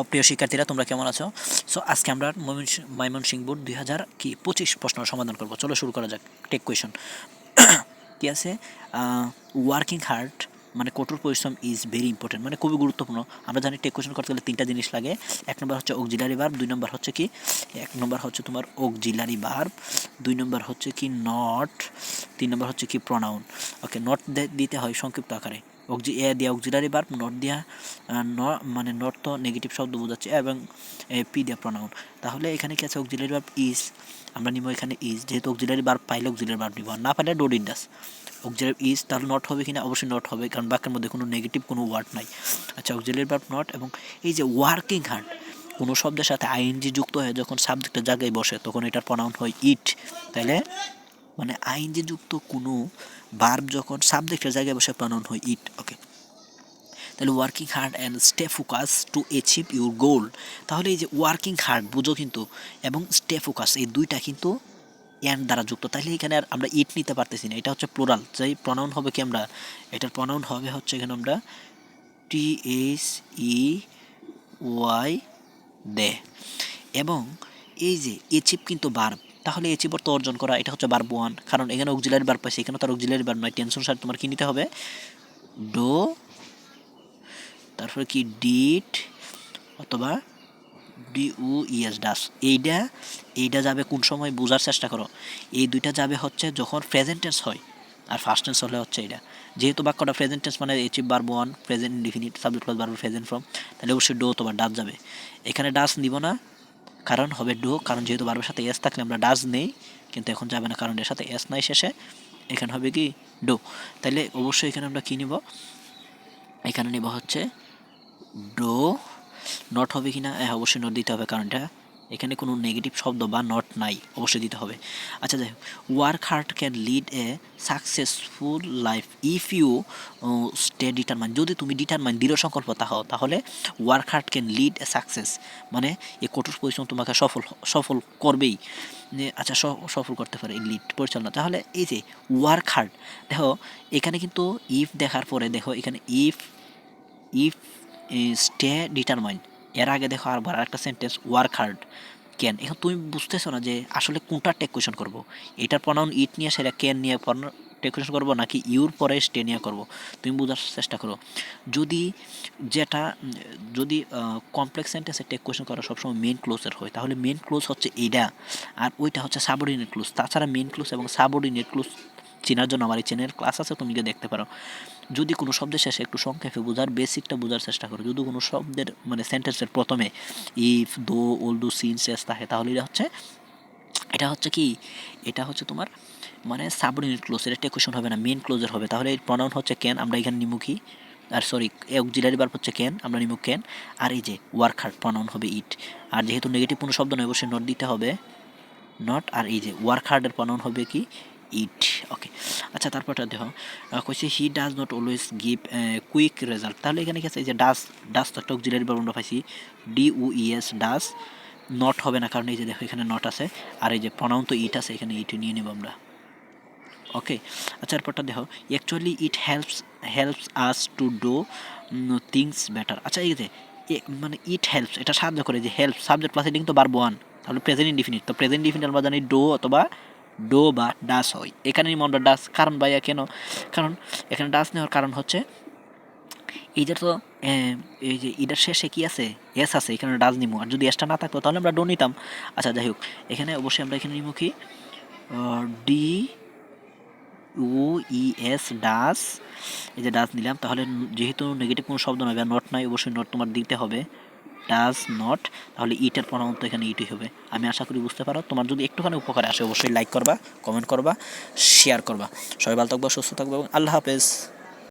প্রিয় শিক্ষার্থীরা, তোমরা কেমন আছো? সো আজকে আমরা ময়মনসিংহ বোর্ড 2025 প্রশ্নের সমাধান করব। চলো শুরু করা যাক। টেক কোয়েশন কি আছে? ওয়ার্কিং হার্ড মানে কঠোর পরিশ্রম ইজ ভেরি ইম্পর্টেন্ট, মানে খুবই গুরুত্বপূর্ণ। আমরা জানি টেক কোয়েশন করতে গেলে তিনটা জিনিস লাগে। এক নম্বর হচ্ছে অক্সিলারি ভার্ব, দুই নম্বর হচ্ছে কি, এক নম্বর হচ্ছে তোমার অক্সিলারি ভার্ব, দুই নম্বর হচ্ছে কি নট, তিন নম্বর হচ্ছে কি প্রনাউন। ওকে, নট দিতে হয় সংক্ষিপ্ত আকারে। এ দিয়া অক্সিলারি ভার্ব, নট দিয়া মানে নট তো নেগেটিভ শব্দ বোঝাচ্ছে, এবং পি দিয়া প্রনাউন। তাহলে এখানে কি আছে? অক্সিলারি ভার্ব ইজ, আমরা নিব এখানে ইজ, যেহেতু অক্সিলারি ভার্ব পাইলে অক্সিলারি ভার্ব নিব, আর না পাইলে do did does. Auxiliary is, তাহলে নট হবে কিনা? অবশ্যই নট হবে, কারণ বাক্যের মধ্যে কোনো নেগেটিভ কোনো ওয়ার্ড নাই। আচ্ছা, অক্সিলারি ভার্ব নট। এবং এই যে ওয়ার্কিং হার্ড, কোনো শব্দের সাথে আইএনজি যুক্ত হয়ে যখন সাবজেক্টের জায়গায় বসে তখন এটার প্রনাউন হয় ইট। তাইলে মানে আইএনজি যুক্ত কোনো ভার্ব যখন সাবজেক্টের জায়গায় বসে প্রনাউন হয় ইট। ওকে, তাহলে working hard and stay focus to achieve your goal. তাহলে এই যে ওয়ার্কিং হার্ড বুঝো কিন্তু, এবং স্টে ফোকাস, এই দুইটা কিন্তু অ্যান্ড দ্বারা যুক্ত। তাহলে এখানে আর আমরা ইট নিতে পারতেছি না, এটা হচ্ছে প্লোরাল। যাই প্রনাউন হবে কি, আমরা এটার প্রনাউন হবে হচ্ছে এখানে আমরা THEY দে। এবং এই যে অ্যাচিভ কিন্তু ভার্ব, তাহলে অ্যাচিভ অর্থ অর্জন করা, এটা হচ্ছে ভার্ব ওয়ান, কারণ এখানে অক্সিলারি ভার্ব পাইছে, এখানে তার অক্সিলারি ভার্ব নয়। টেন্স অনুসারে তোমার কি নিতে হবে? ডো, তারপরে কি ডিড, অথবা DUES ডাস। এইটা যাবে কোন সময়? বোঝার চেষ্টা করো। এই দুইটা যাবে হচ্ছে যখন প্রেজেন্ট টেন্স হয়, আর ফার্স্ট টেন্স হলে হচ্ছে এটা। যেহেতু বাক্যটা প্রেজেন্ট টেন্স মানে achieve verb one, present indefinite, subject plus verb present form, তাহলে অবশ্যই ডো অথবা ডাস যাবে। এখানে ডাস নিব না, কারণ হবে ডো, কারণ যেহেতু ভার্বের সাথে এস থাকলে আমরা ডাস নেই, কিন্তু এখন যাবে না কারণ এর সাথে এস নাই শেষে, এখানে হবে কি ডো। তাহলে অবশ্যই এখানে আমরা কী নিব? এখানে নিব হচ্ছে ডো। নট হবে কি না? হ্যাঁ, অবশ্যই নট দিতে হবে, কারণ এটা এখানে কোনো নেগেটিভ শব্দ বা নট নাই, অবশ্যই দিতে হবে। আচ্ছা, যাই হোক, work hard can lead a successful life if you stay determine. যদি তুমি ডিটারমাইন, দৃঢ় সংকল্প হও, তাহলে work hard can lead a success, মানে এই কঠোর পরিশ্রম তোমাকে সফল করবেই। আচ্ছা, সফল করতে পারে এই লিড, পরিচালনা। তাহলে এই যে ওয়ার্ক হার্ড, দেখো এখানে কিন্তু ইফ দেখার পরে দেখো এখানে ইফ স্টে ডিটারমাইন, এর আগে দেখো আর একটা সেন্টেন্স ওয়ার্ক হার্ড ক্যান। এখন তুমি বুঝতেছো না যে আসলে কোনটা টেক কোয়েশন করবো, এটার প্রনাউন ইট নিয়ে সেটা ক্যান নিয়ে টেক কোয়েশন করবো, নাকি ইউর পরে স্টে নিয়ে করবো। তুমি বোঝার চেষ্টা করো। যদি যদি কমপ্লেক্স সেন্টেন্সে টেক কোয়েশন করা সবসময় মেন ক্লোজের হয়, তাহলে মেন ক্লোজ হচ্ছে এইটা, আর ওইটা হচ্ছে সাবঅর্ডিনেট ক্লোজ। তাছাড়া মেন ক্লোজ এবং সাবঅর্ডিনেট ক্লোজ চেনার জন্য আমার এই চ্যানেলের ক্লাস আছে, তুমি গিয়ে দেখতে পারো। যদি কোনো শব্দের শেষে একটু সংক্ষেপে বোঝার, বেসিকটা বোঝার চেষ্টা করো। যদি কোনো শব্দের মানে সেন্টেন্সের প্রথমে ইফ, দো, ওল, দু, সিন, শেষ থাকে, তাহলে এটা হচ্ছে কি, এটা হচ্ছে তোমার মানে সাবঅর্ডিনেট ক্লোজ, এটা টেক কোয়েশন হবে না, মেন ক্লোজের হবে। তাহলে এর প্রনাউন হচ্ছে ক্যান, আমরা এখানে নিমু কি, আর সরি, অক্সিলারি ভার্ব হচ্ছে ক্যান, আমরা নিমু ক্যান। আর এই যে ওয়ার্ক হার্ড, প্রনাউন হবে ইট। আর যেহেতু নেগেটিভ কোনো শব্দ নয়, অবশ্যই নট দিতে হবে, নট। আর এই যে ওয়ার্ক হার্ডের প্রনাউন হবে কি, ইট। ওকে, আচ্ছা, তারপরটা দেখো, কইছে he does not always give quick result. তাহলে এখানে কি আছে? এই যে ডাস তো একটা অক্সিলারি ভার্ব আমরা পাইছি, DUES ডাস। নট হবে না, কারণ এই যে দেখো এখানে নট আছে, আর এই যে প্রনাউন তো ইট আছে, এখানে ইট নিয়ে নেব আমরা। ওকে, আচ্ছা, এরপরটা দেখো, actually it helps us to do things better. আচ্ছা, এই যে মানে ইট হেল্পস, এটা সাহায্য করে, যে হেল্প সাবজেক্ট প্লাস এডিং তো ভার্ব ওয়ান, তাহলে প্রেজেন্ট ইনডিফিনিট, তো প্রেজেন্ট ইনডিফিনিট আমরা জানি ডো অথবা ডো বা ডাস হয়। এখানে নিব আমরা ডাস, কারণ ভাইয়া কেন? কারণ এখানে ডাস নেওয়ার কারণ হচ্ছে এইটা তো এই যে এটার শেষে কি আছে? এস আছে, এখানে ডাস নিব, আর যদি এসটা না থাকতো তাহলে আমরা ডো নিতাম। আচ্ছা, যাই হোক, এখানে অবশ্যই আমরা এখানে নিব কি, DUES ডাস। এই যে ডাস নিলাম, তাহলে যেহেতু নেগেটিভ কোনো শব্দ নয় বা নট নাই, অবশ্যই নট তোমার দিতে হবে, ডাজ নট। তাহলে ইটের প্রনাউন তো এখানে ইটই হবে। আমি আশা করি বুঝতে পারো। তোমার যদি একটুখানি উপকারে আসে, অবশ্যই লাইক করবা, কমেন্ট করবা, শেয়ার করবা। সবাই ভালো থাকবা, সুস্থ থাকবা, এবং আল্লাহ হাফেজ।